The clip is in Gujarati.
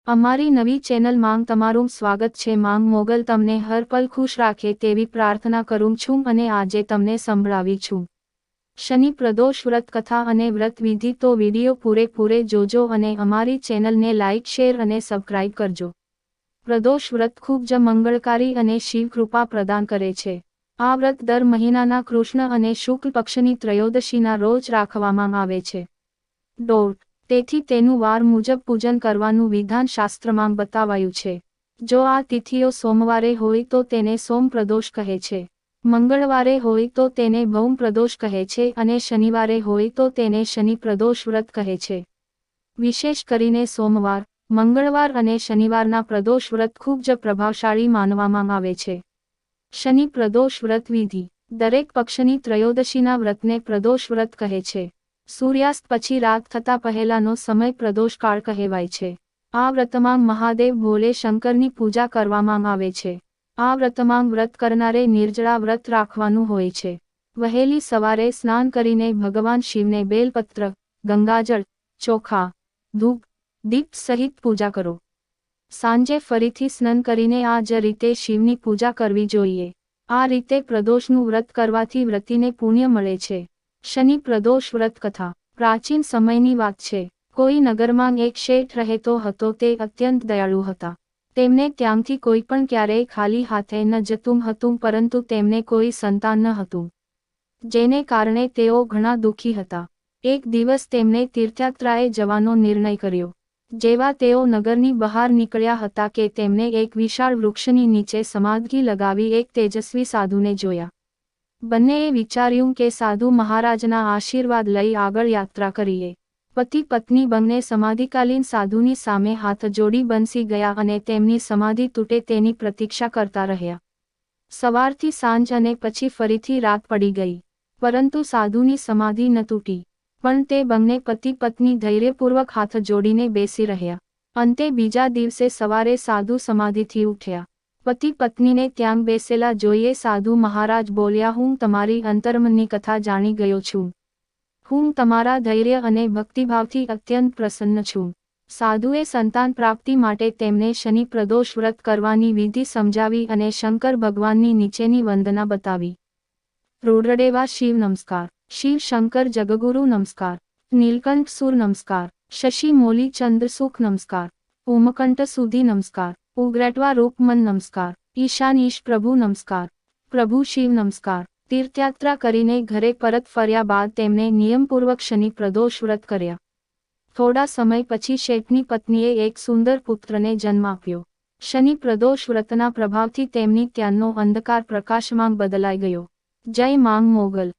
અમારી નવી ચેનલ માંગ તમારું સ્વાગત છે। માંગ મોગલ તમને હર પલ ખુશ રાખે તેવી પ્રાર્થના કરું છું અને આજે તમને સંભળાવી છું શનિ પ્રદોષ વ્રત કથા અને વ્રત વિધિ। તો વિડિયો પૂરેપૂરે જોજો અને અમારી ચેનલને લાઇક શેર અને સબસ્ક્રાઇબ કરજો। પ્રદોષ વ્રત ખૂબ જ મંગળકારી અને શિવ કૃપા પ્રદાન કરે છે। આ વ્રત દર મહિનાના કૃષ્ણ અને શુક્લ પક્ષની ત્રયોદશીના રોજ રાખવામાં આવે છે। તેથી તેનું વાર મુજબ પૂજન કરવાનું વિધાન શાસ્ત્રમાં બતાવાયું છે। જો આ તિથિઓ સોમવારે હોય તો તેને સોમ પ્રદોષ કહે છે, મંગળવારે હોય તો તેને ભૌમ પ્રદોષ કહે છે અને શનિવારે હોય તો તેને શનિ પ્રદોષ વ્રત કહે છે। વિશેષ કરીને સોમવાર, મંગળવાર અને શનિવારના પ્રદોષ વ્રત ખૂબ જ પ્રભાવશાળી માનવામાં આવે છે। શનિ પ્રદોષ વ્રત વિધિ। દરેક પક્ષની ત્રયોદશીના વ્રતને પ્રદોષ વ્રત કહે છે। સૂર્યાસ્ત પછી રાત થતાં પહેલાનો સમય પ્રદોષકાળ કહેવાય છે। આ વ્રતમાં મહાદેવ ભોલે શંકરની પૂજા કરવામાં આવે છે। આ વ્રતમાં વ્રત કરનારે નિર્જળા વ્રત રાખવાનું હોય છે। વહેલી સવારે સ્નાન કરીને ભગવાન શિવને બેલપત્ર, ગંગાજળ, ચોખા, ધૂપ, દીપ સહિત પૂજા કરો। સાંજે ફરીથી સ્નાન કરીને આ જ રીતે શિવની પૂજા કરવી જોઈએ। આ રીતે પ્રદોષનું વ્રત કરવાથી વ્રતિને પુણ્ય મળે છે। શનિ પ્રદોષ વ્રત કથા। પ્રાચીન સમયની વાત છે। કોઈ નગરમાં એક શેઠ રહેતો હતો। તે અત્યંત દયાળુ હતા। તેમને ત્યાંથી કોઈ પણ ક્યારેય ખાલી હાથે ન જતું હતું, પરંતુ તેમને કોઈ સંતાન ન હતું, જેને કારણે તેઓ ઘણા દુઃખી હતા। એક દિવસ તેમણે તીર્થયાત્રાએ જવાનો નિર્ણય કર્યો। જેવા તેઓ નગરની બહાર નીકળ્યા હતા કે તેમણે એક વિશાળ વૃક્ષની નીચે સમાધિ લગાવી એક તેજસ્વી સાધુને જોયા। બંનેએ વિચાર્યું કે સાધુ મહારાજના આશીર્વાદ લઈ આગળ યાત્રા કરીએ। પતિ પત્ની બંને સમાધિકાલીન સાધુની સામે હાથ જોડી બંસી ગયા અને તેમની સમાધિ તૂટે તેની પ્રતીક્ષા કરતા રહ્યા। સવારથી સાંજ અને પછી ફરીથી રાત પડી ગઈ, પરંતુ સાધુની સમાધિ ન તૂટી। પણ તે બંને પતિ પત્ની ધૈર્યપૂર્વક હાથ જોડીને બેસી રહ્યા। અંતે બીજા દિવસે સવારે સાધુ સમાધિથી ઉઠ્યા। પતિ પત્નીને ત્યાં બેસેલા જોઈએ સાધુ મહારાજ બોલ્યા, હું તમારી અંતર્મનની કથા જાણી ગયો છું। હું તમારા ધૈર્ય અને ભક્તિભાવથી અત્યંત પ્રસન્ન છું। સાધુએ સંતાન પ્રાપ્તિ માટે તેમને શનિ પ્રદોષ વ્રત કરવાની વિધિ સમજાવી અને શંકર ભગવાનની નીચેની વંદના બતાવી। રૂદ્રદેવા શિવ નમસ્કાર, શિવ શંકર જગગુરુ નમસ્કાર, નીલકંઠ સુર નમસ્કાર, શશી મોલી ચંદ્રસુખ નમસ્કાર, ઉમકંઠ સુધી નમસ્કાર, ઉગ્રટવા રૂપમન નમસ્કાર, ઈશાન ઈશ પ્રભુ નમસ્કાર, પ્રભુ શિવ નમસ્કાર। તીર્થયાત્રા કરીને ઘરે પરત ફર્યા બાદ તેમણે નિયમપૂર્વક શનિ પ્રદોષ વ્રત કર્યા। થોડા સમય પછી શેઠની પત્નીએ એક સુંદર પુત્રને જન્મ આપ્યો। શનિ પ્રદોષ વ્રતના પ્રભાવથી તેમની ત્યાંનો અંધકાર પ્રકાશમાં બદલાઈ ગયો। જય માંગ મોગલ।